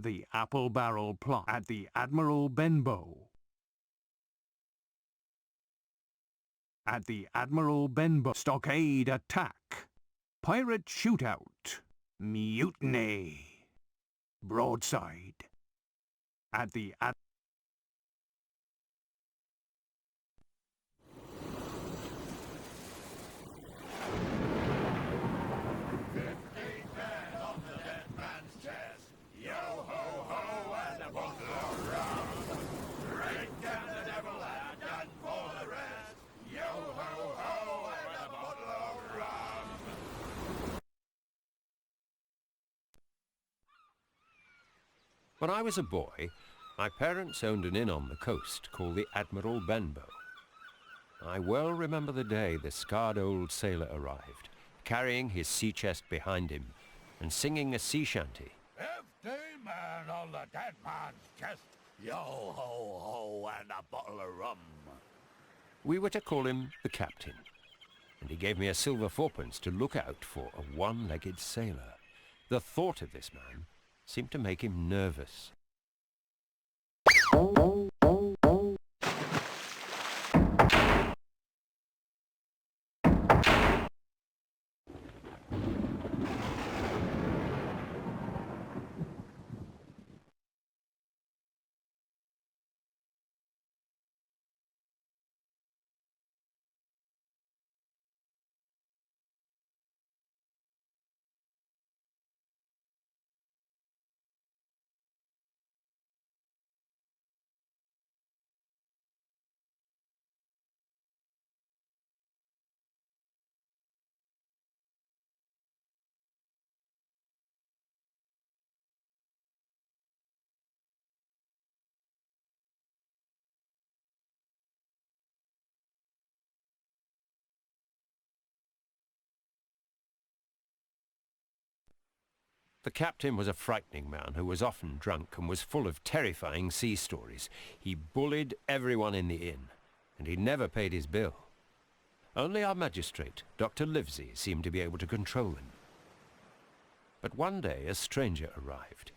The Apple Barrel Plot at the Admiral Benbow. At the Admiral Benbow. Stockade attack. Pirate shootout. Mutiny. Broadside. At the When I was a boy, my parents owned an inn on the coast called the Admiral Benbow. I well remember the day the scarred old sailor arrived, carrying his sea chest behind him and singing a sea shanty. 50 men on the dead man's chest, yo-ho-ho and a bottle of rum. We were to call him the captain, and he gave me a silver fourpence to look out for a one-legged sailor. The thought of this man seemed to make him nervous. The captain was a frightening man who was often drunk and was full of terrifying sea stories. He bullied everyone in the inn, and he never paid his bill. Only our magistrate, Dr. Livesey, seemed to be able to control him. But one day a stranger arrived.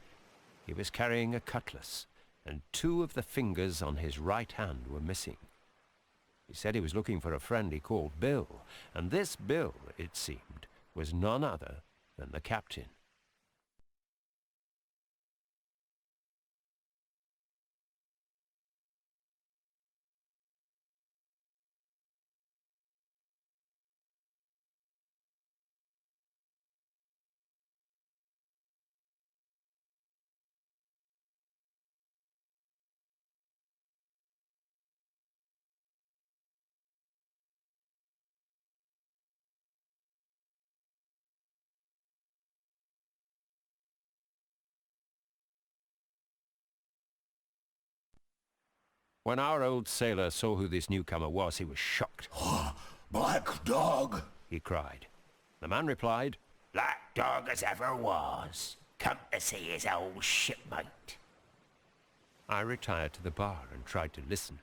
He was carrying a cutlass, and 2 of the fingers on his right hand were missing. He said he was looking for a friend he called Bill, and this Bill, it seemed, was none other than the captain. When our old sailor saw who this newcomer was, he was shocked. Black dog, He cried. The man replied, Black dog as ever was, come to see his old shipmate. I retired to the bar and tried to listen.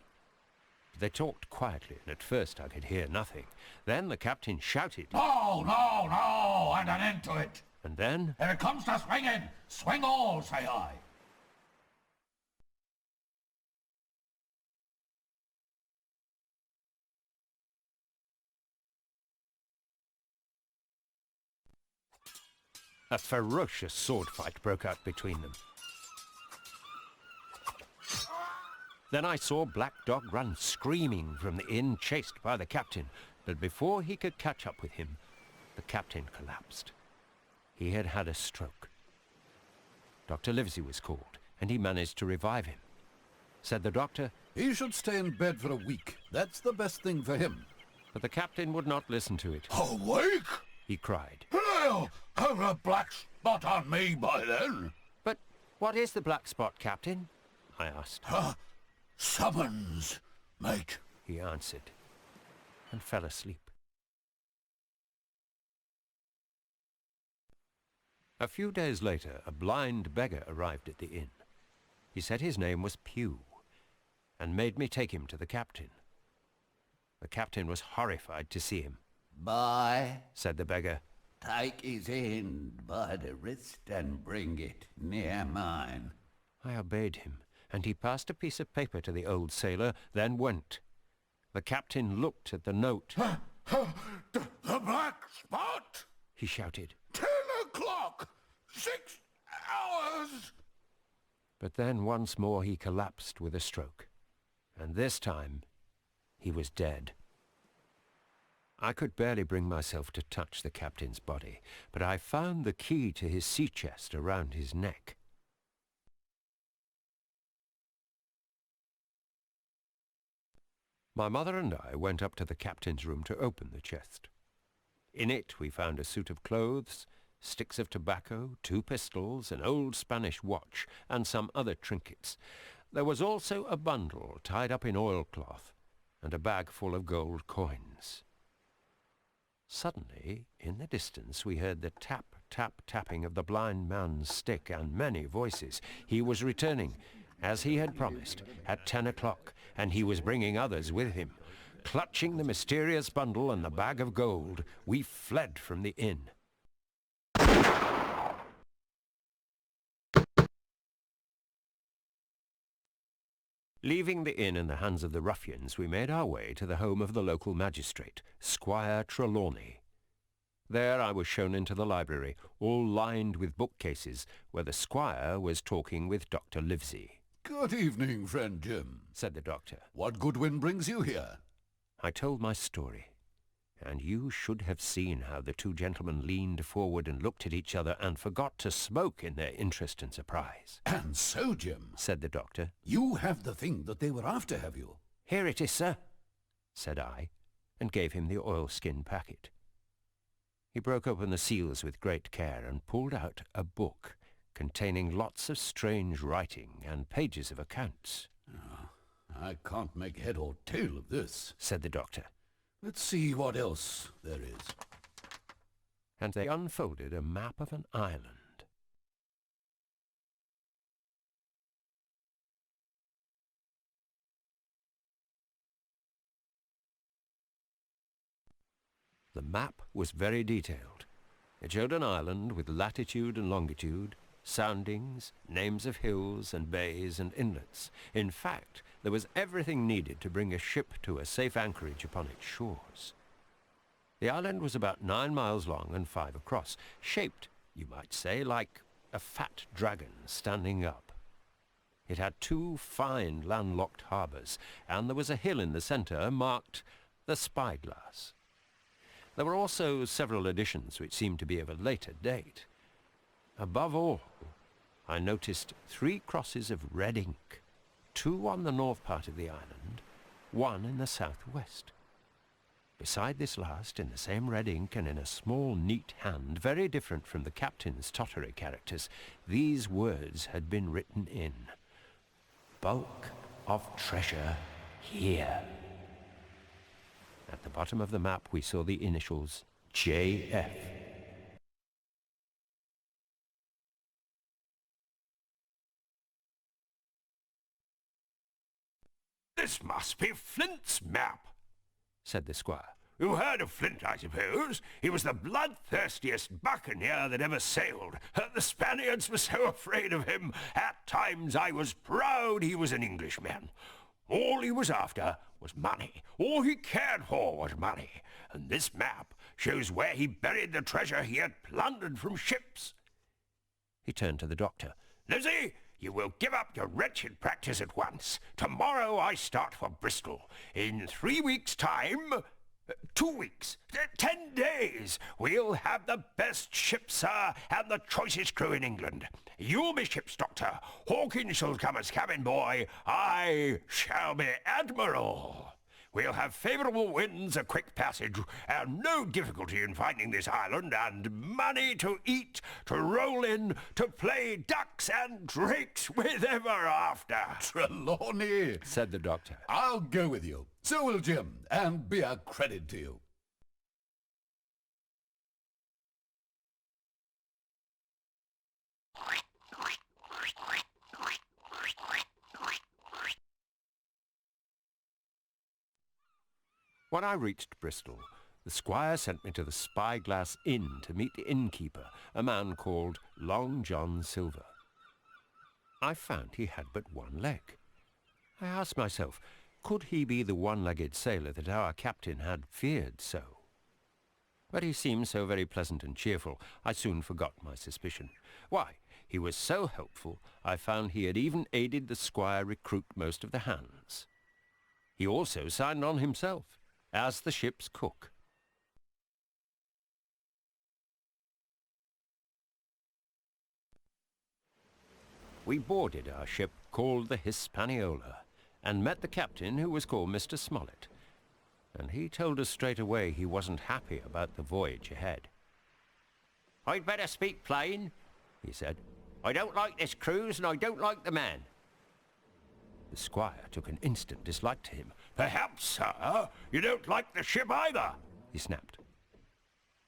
They talked quietly, and at first I could hear nothing. Then the captain shouted. No, no, no, and an end to it. And then If it comes to swinging, swing all, say I. a ferocious sword fight broke out between them. Then I saw Black Dog run screaming from the inn, chased by the captain. But before he could catch up with him, the captain collapsed. He had had a stroke. Dr. Livesey was called, and he managed to revive him. Said the doctor, He should stay in bed for a week. That's the best thing for him. but the captain would not listen to it. Awake? He cried. Hell, have a black spot on me by then. But what is the black spot, Captain? I asked. Summons, mate. He answered, and fell asleep. A few days later, a blind beggar arrived at the inn. He said his name was Pew, and made me take him to the captain. The captain was horrified to see him. Boy, Said the beggar, Take his hand by the wrist and bring it near mine. I obeyed him, and he passed a piece of paper to the old sailor, then went. The captain looked at the note. The black spot! He shouted. 10 o'clock! 6 hours! But then once more he collapsed with a stroke, and this time he was dead. I could barely bring myself to touch the captain's body, but I found the key to his sea chest around his neck. My mother and I went up to the captain's room to open the chest. In it we found a suit of clothes, sticks of tobacco, 2 pistols, an old Spanish watch, and some other trinkets. There was also a bundle tied up in oilcloth, and a bag full of gold coins. Suddenly, in the distance, we heard the tap, tap, tapping of the blind man's stick and many voices. He was returning, as he had promised, at 10 o'clock, and he was bringing others with him. Clutching the mysterious bundle and the bag of gold, we fled from the inn. Leaving the inn in the hands of the ruffians, we made our way to the home of the local magistrate, Squire Trelawney. There I was shown into the library, all lined with bookcases, where the squire was talking with Dr. Livesey. Good evening, friend Jim, Said the doctor. What good wind brings you here? I told my story, and you should have seen how the 2 gentlemen leaned forward and looked at each other and forgot to smoke in their interest and surprise. And so, Jim, Said the doctor. you have the thing that they were after, have you? Here it is, sir, said I, and gave him the oilskin packet. He broke open the seals with great care and pulled out a book containing lots of strange writing and pages of accounts. I can't make head or tail of this, Said the doctor. Let's see what else there is. And they unfolded a map of an island. The map was very detailed. It showed an island with latitude and longitude, soundings, names of hills and bays and inlets. In fact, there was everything needed to bring a ship to a safe anchorage upon its shores. The island was about 9 miles long and 5 across, shaped, you might say, like a fat dragon standing up. It had 2 fine landlocked harbours, and there was a hill in the centre marked the Spyglass. There were also several additions which seemed to be of a later date. Above all, I noticed 3 crosses of red ink, 2 on the north part of the island, 1 in the southwest. Beside this last, in the same red ink and in a small, neat hand, very different from the captain's tottery characters, these words had been written in. Bulk of treasure here. At the bottom of the map we saw the initials J.F. This must be Flint's map, said the squire. You heard of Flint, I suppose? He was the bloodthirstiest buccaneer that ever sailed. The Spaniards were so afraid of him. At times I was proud he was an Englishman. All he was after was money. All he cared for was money. And this map shows where he buried the treasure he had plundered from ships. He turned to the doctor. Livesey, you will give up your wretched practice at once. Tomorrow I start for Bristol. In 3 weeks' time... 2 weeks, 10 days, we'll have the best ship, sir, and the choicest crew in England. You'll be ship's doctor. Hawkins shall come as cabin boy. I shall be admiral. We'll have favourable winds, a quick passage, and no difficulty in finding this island, and money to eat, to roll in, to play ducks and drakes with ever after. Trelawney, said the doctor. I'll go with you. So will Jim, and be a credit to you. When I reached Bristol, The squire sent me to the Spyglass Inn to meet the innkeeper, a man called Long John Silver. I found he had but one leg. I asked myself, could he be the one-legged sailor that our captain had feared so? But he seemed so very pleasant and cheerful, I soon forgot my suspicion. Why, he was so helpful, I found he had even aided the squire recruit most of the hands. He also signed on himself as the ship's cook. We boarded our ship called the Hispaniola, and met the captain, who was called Mr. Smollett, and he told us straight away he wasn't happy about the voyage ahead. "I'd better speak plain," he said. "I don't like this cruise, and I don't like the man." The squire took an instant dislike to him. Perhaps, sir, you don't like the ship either, he snapped.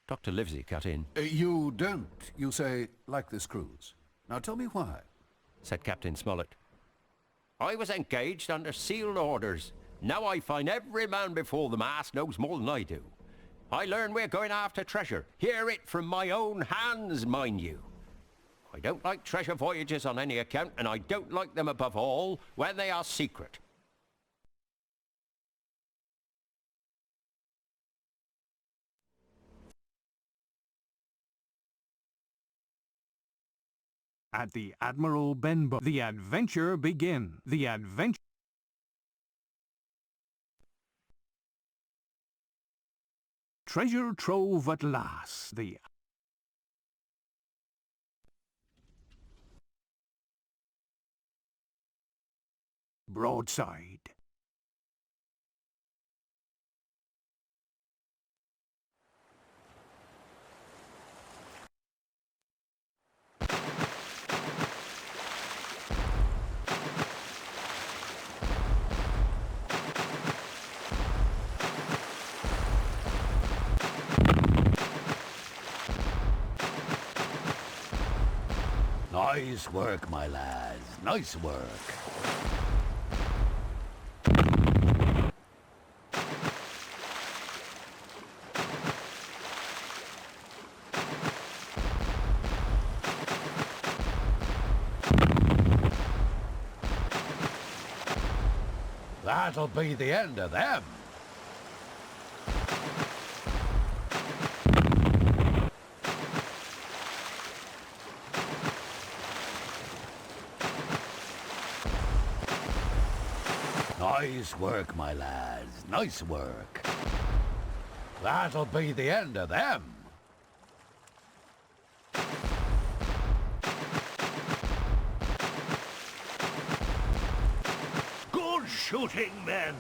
Dr. Livesey cut in. You don't, you say, like this cruise. Now tell me why. Said Captain Smollett. I was engaged under sealed orders. Now I find every man before the mast knows more than I do. I learn we're going after treasure. Hear it from my own hands, mind you. I don't like treasure voyages on any account, and I don't like them above all when they are secret. At the Admiral Benbow, the adventure begin. The adventure. Treasure trove at last. The broadside. Nice work, my lads. Nice work. That'll be the end of them. Nice work, my lads. Nice work. That'll be the end of them. Good shooting, men.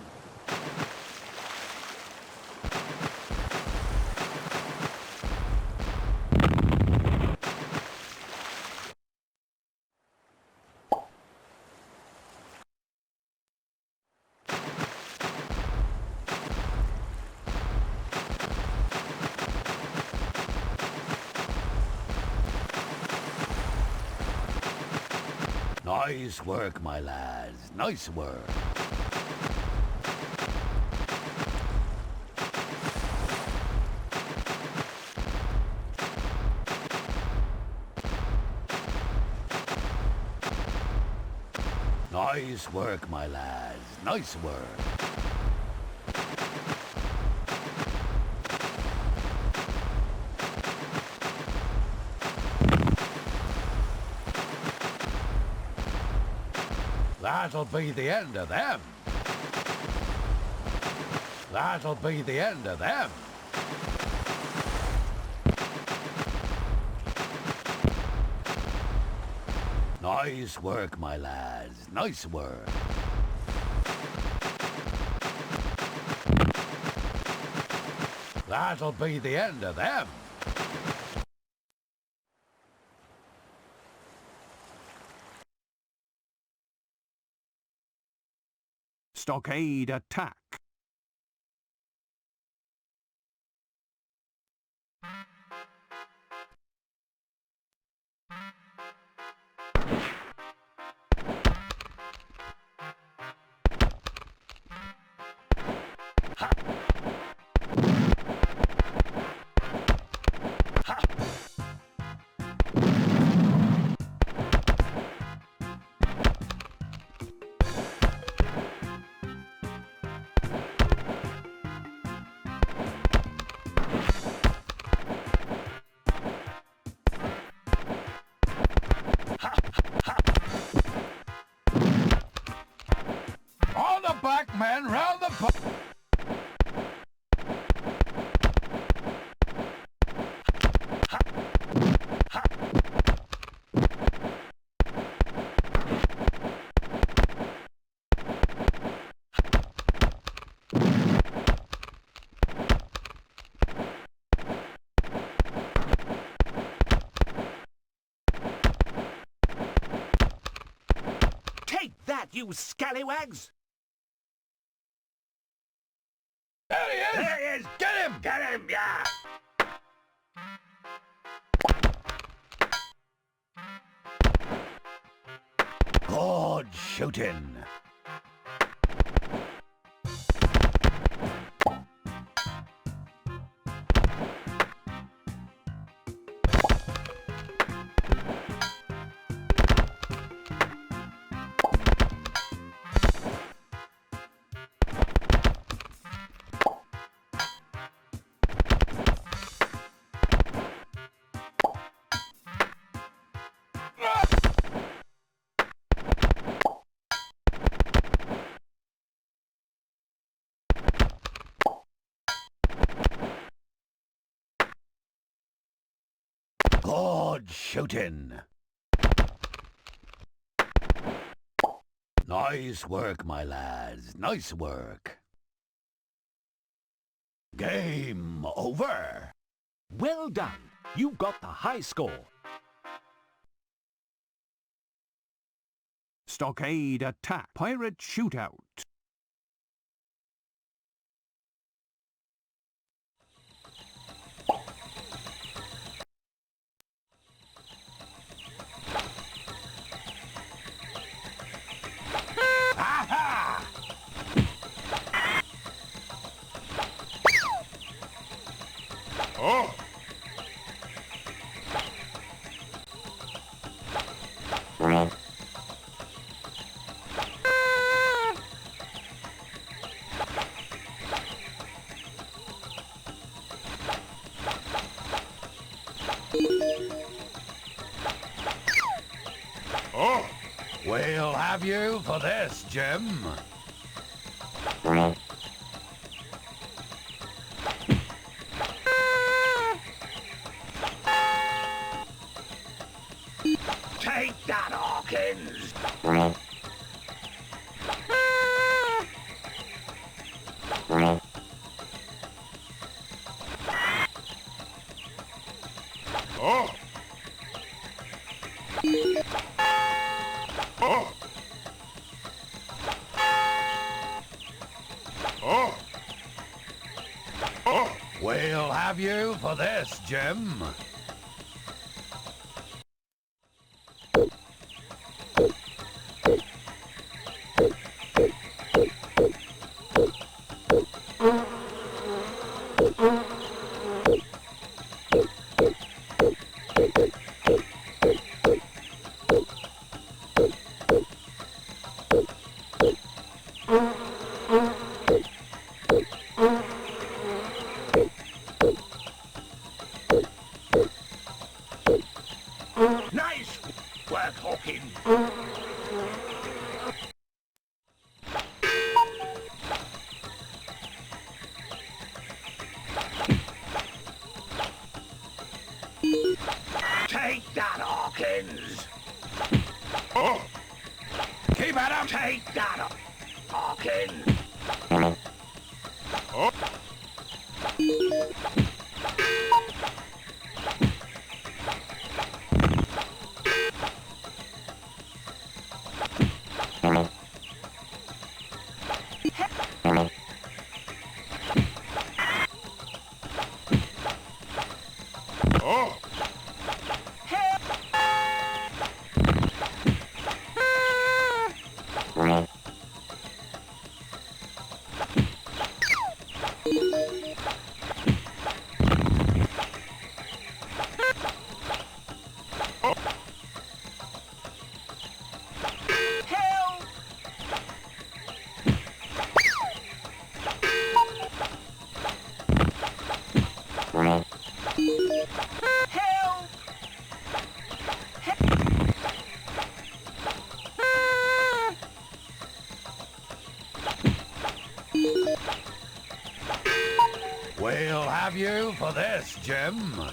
Nice work, my lads. Nice work. Nice work, my lads. Nice work. That'll be the end of them. That'll be the end of them. Nice work, my lads. Nice work. That'll be the end of them. Stockade attack. you scallywags! There he is! There he is! Get him! Get him, yeah! Good shooting. Good shooting. Nice work, my lads. Nice work. Game over. Well done. You got the high score. Stockade attack. Pirate shootout. Oh! Oh! We'll have you for this, Jim. Take that, Hawkins! Oh! Oh! Oh! Oh! We'll have you for this, Jim. Nice work, Hawkins! Take that, Hawkins! Oh! Keep at him! Take that, Hawkins! Oh! Oh! We'll have you for this, Jim.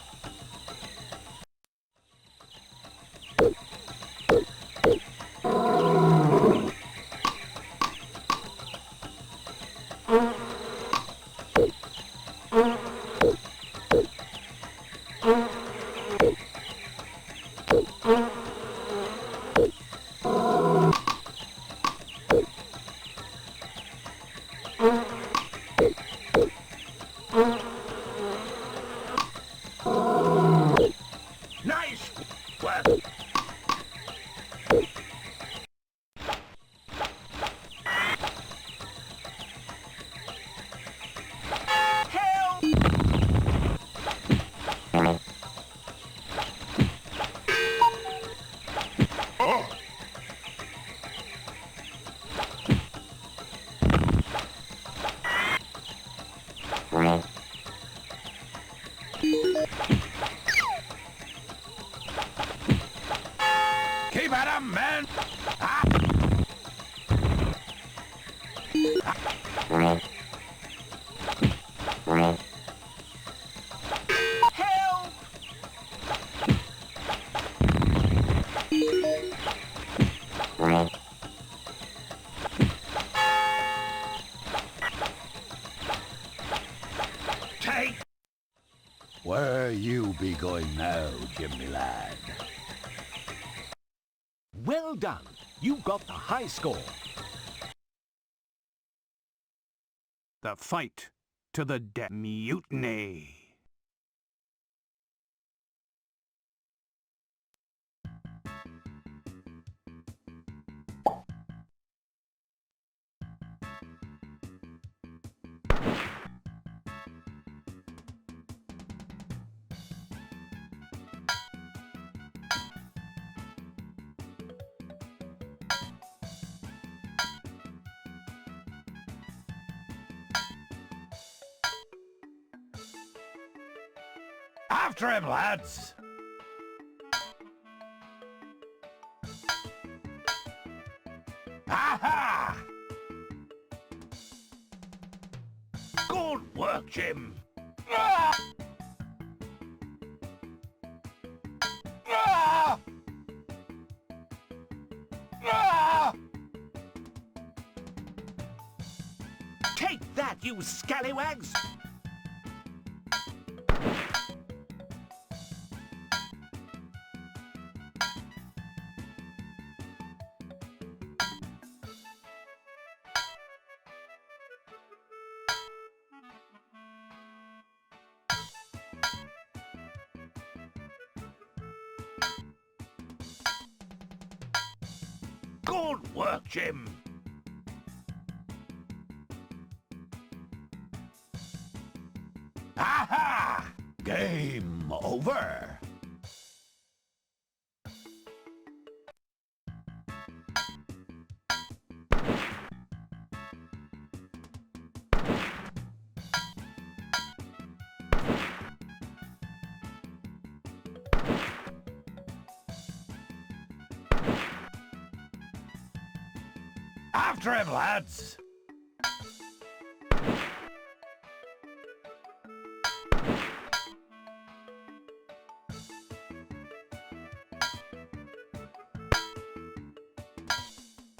Where you be going now, Jimmy lad? Well done. You got the high score. The fight to the death. Mutiny. After him, lads! Aha! Good work, Jim! Ah! Ah! Ah! Take that, you scallywags! Good work, Jim! Aha! Game over! After him, lads!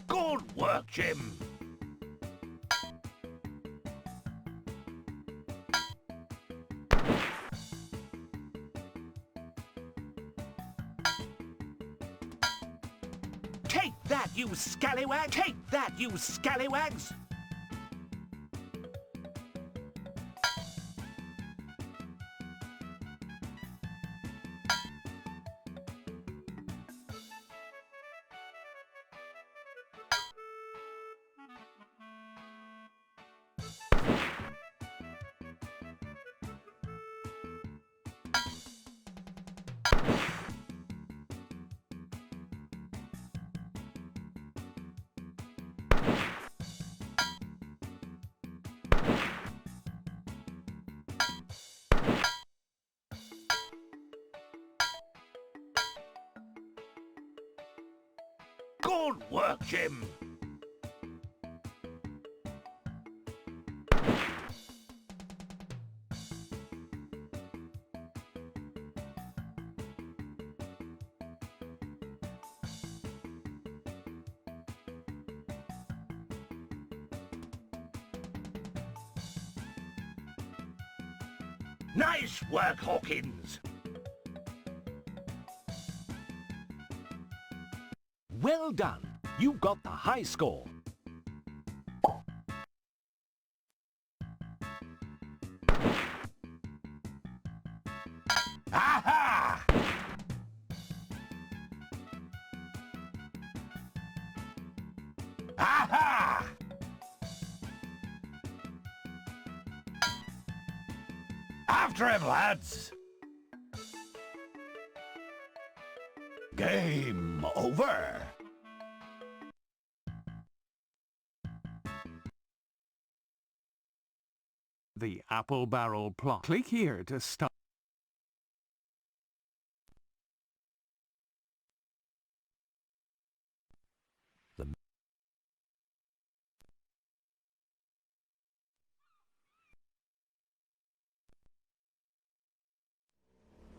Good work, Jim! Take that, you scallywag! Take that, you scallywags! Good work, Jim! Nice work, Hawkins! Well done. You got the high score. Aha! Aha! After him, lads! Game over! The apple barrel plot. Click here to start.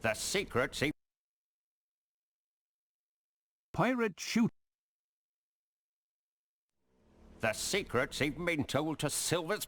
The secret's Pirate shoot. The secret's even been told to Silver's